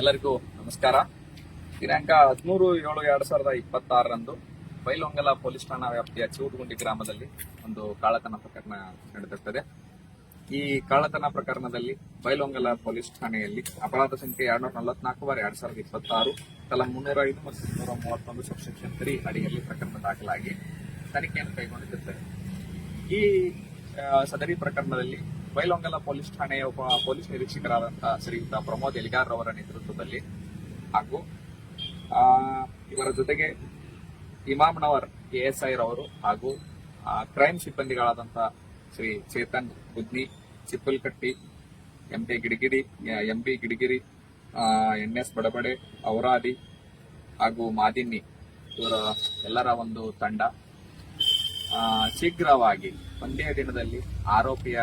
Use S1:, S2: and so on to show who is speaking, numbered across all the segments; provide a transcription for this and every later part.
S1: ಎಲ್ಲರಿಗೂ ನಮಸ್ಕಾರ. ದಿನಾಂಕ 13/7/2026 ಬೈಲಹೊಂಗಲ ಪೊಲೀಸ್ ಠಾಣಾ ವ್ಯಾಪ್ತಿಯ ಚೂಟಗುಂಡಿ ಗ್ರಾಮದಲ್ಲಿ ಒಂದು ಕಳ್ಳತನ ಪ್ರಕರಣ ನಡೆದಿರುತ್ತದೆ. ಈ ಕಳ್ಳತನ ಪ್ರಕರಣದಲ್ಲಿ ಬೈಲಹೊಂಗಲ ಪೊಲೀಸ್ ಠಾಣೆಯಲ್ಲಿ ಅಪರಾಧ ಸಂಖ್ಯೆ 244/2026 ಕಲಂ 305 ಮತ್ತು 331 ಸಬ್ಸೆಕ್ಷನ್ 3 ಅಡಿಯಲ್ಲಿ ಪ್ರಕರಣ ದಾಖಲಾಗಿ ತನಿಖೆಯನ್ನು ಕೈಗೊಂಡಿರುತ್ತದೆ. ಈ ಸದರಿ ಪ್ರಕರಣದಲ್ಲಿ ಬೈಲಹೊಂಗಲ ಪೊಲೀಸ್ ಠಾಣೆಯ ಉಪ ಪೊಲೀಸ್ ನಿರೀಕ್ಷಕರಾದಂತಹ ಶ್ರೀಯುತ ಪ್ರಮೋದ್ ಎಲಿಗಾರ್ ಅವರ ನೇತೃತ್ವದಲ್ಲಿ ಹಾಗೂ ಇವರ ಜೊತೆಗೆ ಇಮಾಮ್ನವರ್ ASI ರವರು ಹಾಗೂ ಕ್ರೈಮ್ ಸಿಬ್ಬಂದಿಗಳಾದಂತಹ ಶ್ರೀ ಚೇತನ್ ಬುದ್ನಿ, ಚಿಪ್ಪಲ್ಕಟ್ಟಿ, MB ಗಿಡಿಗಿರಿ, NS ಬಡಬಡೆ, ಔರಾದಿ ಹಾಗೂ ಮಾದಿನ್ನಿ ಇವರ ಎಲ್ಲರ ಒಂದು ತಂಡ ಶೀಘ್ರವಾಗಿ ಒಂದೇ ದಿನದಲ್ಲಿ ಆರೋಪಿಯ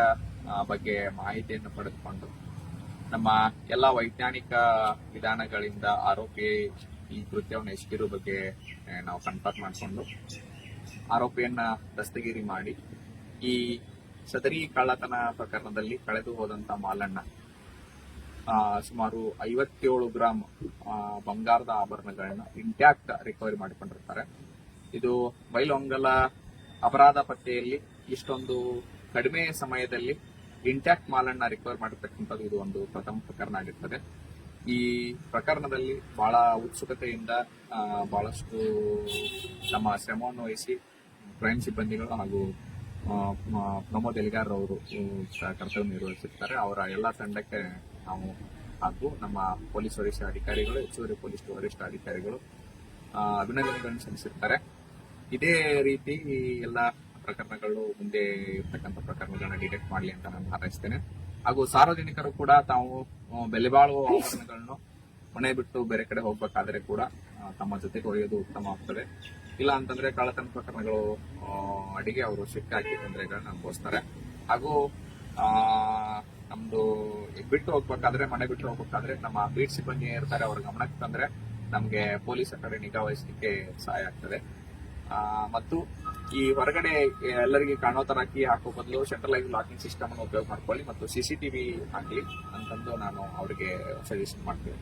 S1: ಬಗ್ಗೆ ಮಾಹಿತಿಯನ್ನು ಪಡೆದುಕೊಂಡು ನಮ್ಮ ಎಲ್ಲ ವೈಜ್ಞಾನಿಕ ವಿಧಾನಗಳಿಂದ ಆರೋಪಿ ಈ ಕೃತ್ಯವನ್ನು ಎಸಗಿರೋ ಬಗ್ಗೆ ನಾವು ಕನ್ಫರ್ಮ್ ಮಾಡಿಕೊಂಡು ಆರೋಪಿಯನ್ನ ದಸ್ತಗಿರಿ ಮಾಡಿ ಈ ಸದರಿ ಕಳ್ಳತನ ಪ್ರಕರಣದಲ್ಲಿ ಕಳೆದು ಹೋದಂತ ಮಾಲಣ್ಣ ಸುಮಾರು 57 ಗ್ರಾಂ ಬಂಗಾರದ ಆಭರಣಗಳನ್ನ ಇಂಟ್ಯಾಕ್ಟ್ ರಿಕವರಿ ಮಾಡಿಕೊಂಡಿರ್ತಾರೆ. ಇದು ಬೈಲಹೊಂಗಲ ಅಪರಾಧ ಪತ್ತೆಯಲ್ಲಿ ಇಷ್ಟೊಂದು ಕಡಿಮೆ ಸಮಯದಲ್ಲಿ ಇಂಟ್ಯಾಕ್ಟ್ ಮಾಲನ್ನ ರಿಕವರ್ ಮಾಡಿರ್ತಕ್ಕಂಥದ್ದು ಇದು ಒಂದು ಪ್ರಥಮ ಪ್ರಕರಣ ಆಗಿರ್ತದೆ. ಈ ಪ್ರಕರಣದಲ್ಲಿ ಬಹಳ ಉತ್ಸುಕತೆಯಿಂದ ಬಹಳಷ್ಟು ನಮ್ಮ ಶ್ರಮವನ್ನು ವಹಿಸಿ ಕ್ರೈಮ್ ಸಿಬ್ಬಂದಿಗಳು ಹಾಗೂ ಪ್ರಮೋದ್ ಎಲಿಗಾರ್ ಅವರು ಕರ್ತವ್ಯ ನಿರ್ವಹಿಸುತ್ತಾರೆ. ಅವರ ಎಲ್ಲ ತಂಡಕ್ಕೆ ನಾವು ಹಾಗೂ ನಮ್ಮ ಪೊಲೀಸ್ ವರಿಷ್ಠ ಅಧಿಕಾರಿಗಳು, ಹೆಚ್ಚುವರಿ ಪೊಲೀಸ್ ವರಿಷ್ಠ ಅಧಿಕಾರಿಗಳು ಅಭಿನಂದನೆಗಳನ್ನು ಸಲ್ಲಿಸಿರ್ತಾರೆ. ಇದೇ ರೀತಿ ಎಲ್ಲ ಪ್ರಕರಣಗಳು ಮುಂದೆ ಇರ್ತಕ್ಕಂಥ ಪ್ರಕರಣಗಳನ್ನ ಡಿಟೆಕ್ಟ್ ಮಾಡಲಿ ಅಂತ ನಾನು ಹಾರೈಸ್ತೇನೆ. ಹಾಗೂ ಸಾರ್ವಜನಿಕರು ಕೂಡ ತಾವು ಬೆಲೆ ಬಾಳುವ ಆಭರಣಗಳನ್ನು ಮನೆ ಬಿಟ್ಟು ಬೇರೆ ಕಡೆ ಹೋಗ್ಬೇಕಾದ್ರೆ ಕೂಡ ತಮ್ಮ ಜೊತೆಗೆ ಒಯ್ಯೋದು ಉತ್ತಮ ಆಗ್ತದೆ. ಇಲ್ಲ ಅಂತಂದ್ರೆ ಕಳ್ಳತನ ಪ್ರಕರಣಗಳು ಅಡಿಗೆ ಅವರು ಸಿಕ್ಕಾಕಿ ತೊಂದರೆಗಳನ್ನ ಅನುಭವಿಸ್ತಾರೆ. ಹಾಗೂ ನಮ್ದು ಬಿಟ್ಟು ಹೋಗ್ಬೇಕಾದ್ರೆ, ಮನೆ ಬಿಟ್ಟು ಹೋಗ್ಬೇಕಾದ್ರೆ ನಮ್ಮ ಬೀಟ್ ಸಿಬ್ಬಂದಿ ಇರ್ತಾರೆ, ಅವ್ರ ಗಮನಕ್ಕೆ ತಂದ್ರೆ ನಮ್ಗೆ ಪೊಲೀಸರ ಕಡೆ ನಿಗಾ ವಹಿಸಲಿಕ್ಕೆ ಸಹಾಯ ಆಗ್ತದೆ. ಮತ್ತು ಈ ಹೊರಗಡೆ ಎಲ್ಲರಿಗೆ ಕಾಣೋ ತರ ಕೀ ಹಾಕೋ ಬದಲು ಸೆಂಟ್ರಲೈಸ್ ಲಾಕಿಂಗ್ ಸಿಸ್ಟಮ್ ಅನ್ನು ಉಪಯೋಗ ಮಾಡ್ಕೊಳ್ಳಿ ಮತ್ತು CCTV ಹಾಕಲಿ ಅಂತಂದು ನಾನು ಅವರಿಗೆ ಸಜೆಷನ್ ಮಾಡ್ತೀನಿ.